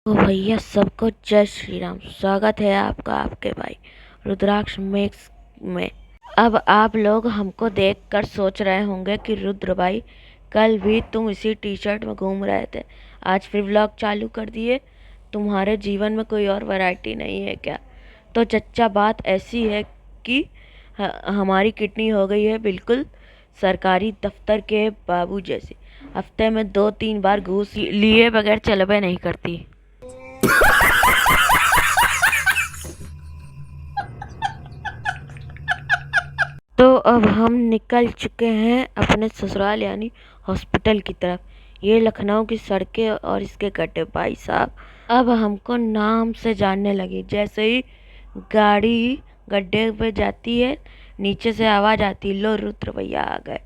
तो भैया सबको जय श्री राम। स्वागत है आपका आपके भाई रुद्राक्ष मैक्स में। अब आप लोग हमको देखकर सोच रहे होंगे कि रुद्र भाई कल भी तुम इसी टी शर्ट में घूम रहे थे, आज फिर व्लॉग चालू कर दिए। तुम्हारे जीवन में कोई और वैरायटी नहीं है क्या? तो चच्चा बात ऐसी है कि हमारी किडनी हो गई है बिल्कुल सरकारी दफ्तर के बाबू जैसी। हफ्ते में 2-3 बार घूस लिए बगैर चलबे नहीं करती। तो अब हम निकल चुके हैं अपने ससुराल यानी हॉस्पिटल की तरफ। ये लखनऊ की सड़कें और इसके गड्ढे भाई साहब अब हमको नाम से जानने लगी। जैसे ही गाड़ी गड्ढे पे जाती है नीचे से आवाज़ आती है, लो रुद्र भैया आ गए।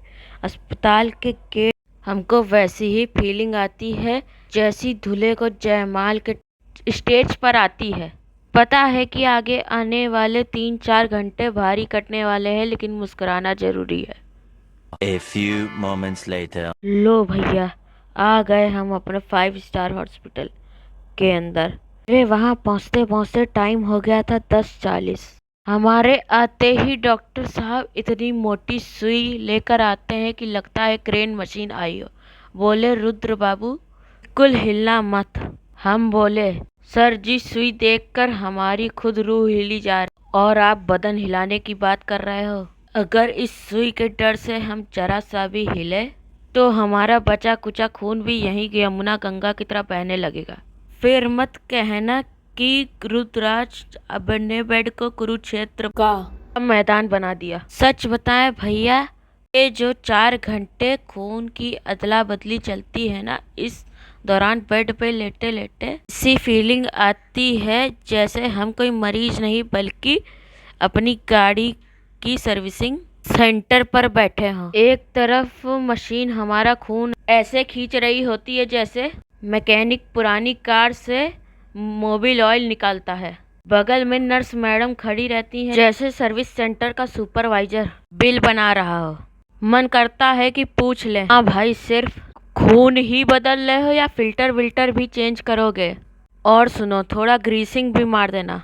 अस्पताल के गेट हमको वैसी ही फीलिंग आती है जैसी दूल्हे को जयमाल के स्टेज पर आती है। पता है कि आगे आने वाले 3-4 घंटे भारी कटने वाले हैं, लेकिन मुस्कुराना जरूरी है। A few moments later. लो भैया आ गए हम अपने 5 स्टार हॉस्पिटल के अंदर। अरे वहाँ पहुँचते पहुँचते टाइम हो गया था 10:40। हमारे आते ही डॉक्टर साहब इतनी मोटी सुई लेकर आते हैं कि लगता है क्रेन मशीन आई हो। बोले रुद्र बाबू कुल हिलना मत। हम बोले सर जी सुई देखकर हमारी खुद रूह हिली जा रही और आप बदन हिलाने की बात कर रहे हो। अगर इस सुई के डर से हम जरा सा भी हिले तो हमारा बचा कुचा खून भी यहीं यमुना गंगा की तरह बहने लगेगा। फिर मत कहना कि रुद्राज अपने बेड को कुरुक्षेत्र का मैदान बना दिया। सच बताएं भैया, ये जो 4 घंटे खून की अदला बदली चलती है ना, इस दौरान बेड पे लेटे लेटे ऐसी फीलिंग आती है जैसे हम कोई मरीज नहीं बल्कि अपनी गाड़ी की सर्विसिंग सेंटर पर बैठे हों। एक तरफ मशीन हमारा खून ऐसे खींच रही होती है जैसे मैकेनिक पुरानी कार से मोबिल ऑयल निकालता है। बगल में नर्स मैडम खड़ी रहती हैं जैसे सर्विस सेंटर का सुपरवाइजर बिल बना रहा हो। मन करता है कि पूछ ले, हाँ भाई सिर्फ खून ही बदल रहे हो या फिल्टर विल्टर भी चेंज करोगे? और सुनो थोड़ा ग्रीसिंग भी मार देना।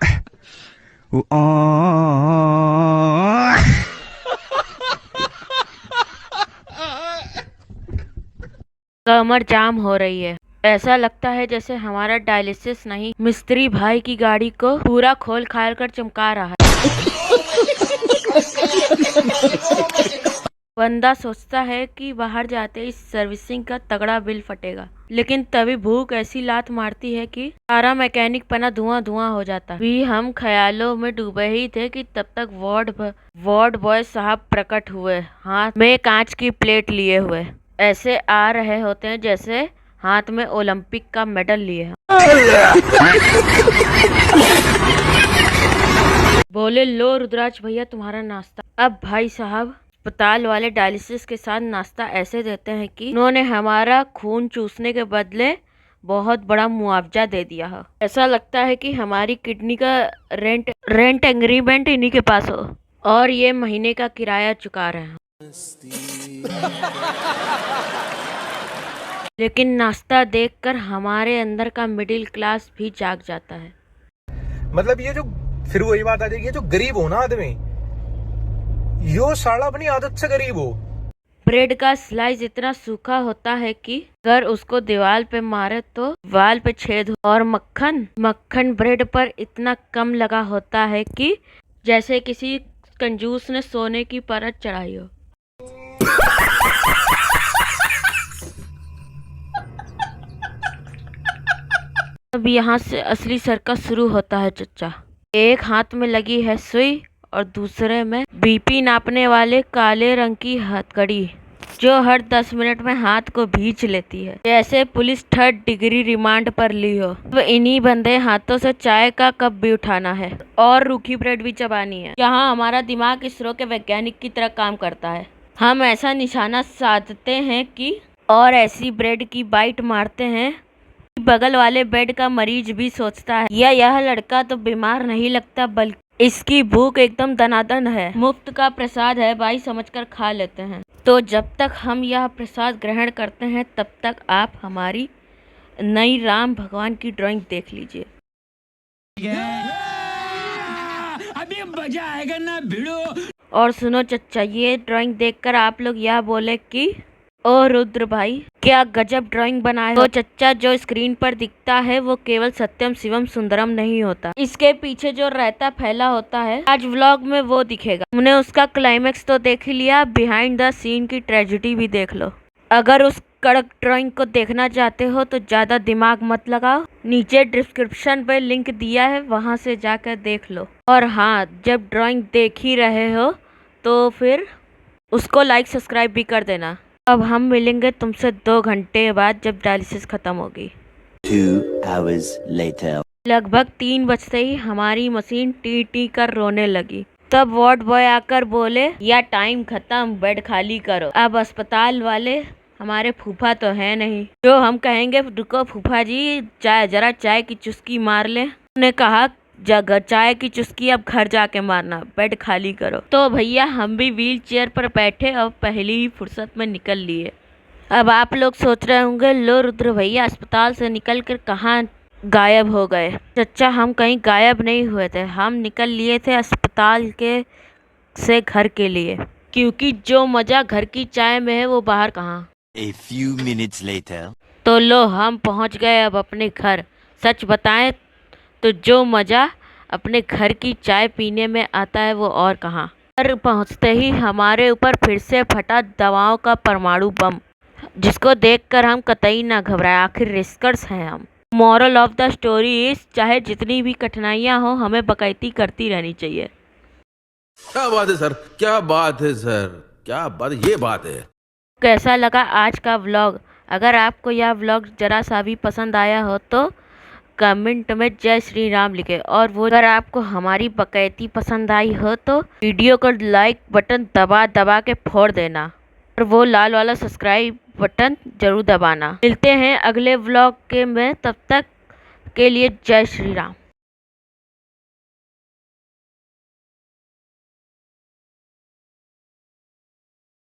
कमर जाम हो रही है। ऐसा लगता है जैसे हमारा डायलिसिस नहीं मिस्त्री भाई की गाड़ी को पूरा खोल खाल कर चमका रहा है। बंदा सोचता है कि बाहर जाते ही सर्विसिंग का तगड़ा बिल फटेगा, लेकिन तभी भूख ऐसी लात मारती है कि सारा मैकेनिक पना धुआं धुआं हो जाता है। भी हम ख्यालों में डूबे ही थे कि तब तक वार्ड बॉय साहब प्रकट हुए, हाथ में कांच की प्लेट लिए हुए। ऐसे आ रहे होते हैं जैसे हाथ में ओलंपिक का मेडल लिए हैं। बोले लो रुद्राज भैया तुम्हारा नाश्ता। अब भाई साहब अस्पताल वाले डायलिसिस के साथ नाश्ता ऐसे देते हैं कि उन्होंने हमारा खून चूसने के बदले बहुत बड़ा मुआवजा दे दिया है। ऐसा लगता है कि हमारी किडनी का रेंट एग्रीमेंट इन्हीं के पास हो और ये महीने का किराया चुका रहे हैं। लेकिन नाश्ता देखकर हमारे अंदर का मिडिल क्लास भी जाग जाता है। मतलब ये जो फिर वही बात आ जाएगी, जो गरीब हो ना आदमी, यो साला अपनी आदत से गरीब हो। ब्रेड का स्लाइस इतना सूखा होता है कि अगर उसको दीवार पे मारे तो दीवार पे छेद हो। और मक्खन ब्रेड पर इतना कम लगा होता है कि जैसे किसी कंजूस ने सोने की परत चढ़ाई हो। अब यहाँ से असली सर्कस शुरू होता है चच्चा। एक हाथ में लगी है सुई और दूसरे में बीपी नापने वाले काले रंग की हथकड़ी जो हर 10 मिनट में हाथ को भींच लेती है जैसे पुलिस 3rd डिग्री रिमांड पर ली हो। अब इन्हीं बंदे हाथों से चाय का कप भी उठाना है और रूखी ब्रेड भी चबानी है। यहाँ हमारा दिमाग इसरो के वैज्ञानिक की तरह काम करता है। हम ऐसा निशाना साधते हैं कि और ऐसी ब्रेड की बाइट मारते हैं कि बगल वाले बेड का मरीज भी सोचता है यह लड़का तो बीमार नहीं लगता बल्कि इसकी भूख एकदम दनादन है। मुफ्त का प्रसाद है भाई समझकर खा लेते हैं। तो जब तक हम यह प्रसाद ग्रहण करते हैं तब तक आप हमारी नई राम भगवान की ड्राइंग देख लीजिए। अभी मजा आएगा ना भिड़ो। और सुनो चच्चा, ये ड्राइंग देखकर आप लोग यह बोले कि ओ रुद्र भाई क्या गजब ड्राइंग बनाए हो। तो चच्चा, जो स्क्रीन पर दिखता है वो केवल सत्यम शिवम सुंदरम नहीं होता, इसके पीछे जो रहता फैला होता है, आज व्लॉग में वो दिखेगा। हमने उसका क्लाइमेक्स तो देख ही लिया, बिहाइंड द सीन की ट्रेजेडी भी देख लो। अगर उस कड़क ड्राइंग को देखना चाहते हो तो ज्यादा दिमाग मत लगाओ, नीचे डिस्क्रिप्शन पे लिंक दिया है, वहां से जाकर देख लो। और हाँ, जब ड्राइंग देख ही रहे हो तो फिर उसको लाइक सब्सक्राइब भी कर देना। अब हम मिलेंगे तुमसे 2 घंटे बाद जब डायलिसिस खत्म होगी। 2 hours later. लगभग 3 बजते ही हमारी मशीन टी टी कर रोने लगी। तब वार्ड बॉय आकर बोले, या टाइम खत्म, बेड खाली करो। अब अस्पताल वाले हमारे फूफा तो है नहीं, जो हम कहेंगे रुको फूफा जी जरा चाय की चुस्की मार ले। उन्होंने कहा जगह चाय की चुस्की अब घर जाके मारना, बेड खाली करो। तो भैया हम भी व्हील चेयर पर बैठे और पहली ही फुर्सत में निकल लिए। अब आप लोग सोच रहे होंगे, लो रुद्र भैया अस्पताल से निकल कर कहाँ गायब हो गए। चच्चा, हम कहीं गायब नहीं हुए थे, हम निकल लिए थे अस्पताल के से घर के लिए, क्योंकि जो मजा घर की चाय में है वो बाहर कहाँ। A few minutes later. तो लो हम पहुंच गए अब अपने घर। सच बताएं तो जो मज़ा अपने घर की चाय पीने में आता है वो और कहाँ। घर पहुंचते ही हमारे ऊपर फिर से फटा दवाओं का परमाणु बम, जिसको देखकर हम कतई ना घबराए, आखिर रिस्कर्स हैं हम। Moral of the story is, चाहे जितनी भी कठिनाइयाँ हो हमें बकैती करती रहनी चाहिए। क्या बात है सर, क्या बात है सर, क्या बात, ये बात है। कैसा लगा आज का व्लॉग? अगर आपको यह व्लॉग जरा सा भी पसंद आया हो तो कमेंट में जय श्री राम लिखे। और वो अगर आपको हमारी बकैती पसंद आई हो तो वीडियो को लाइक बटन दबा दबा के फोड़ देना, और वो लाल वाला सब्सक्राइब बटन जरूर दबाना। मिलते हैं अगले व्लॉग के में, तब तक के लिए जय श्री राम।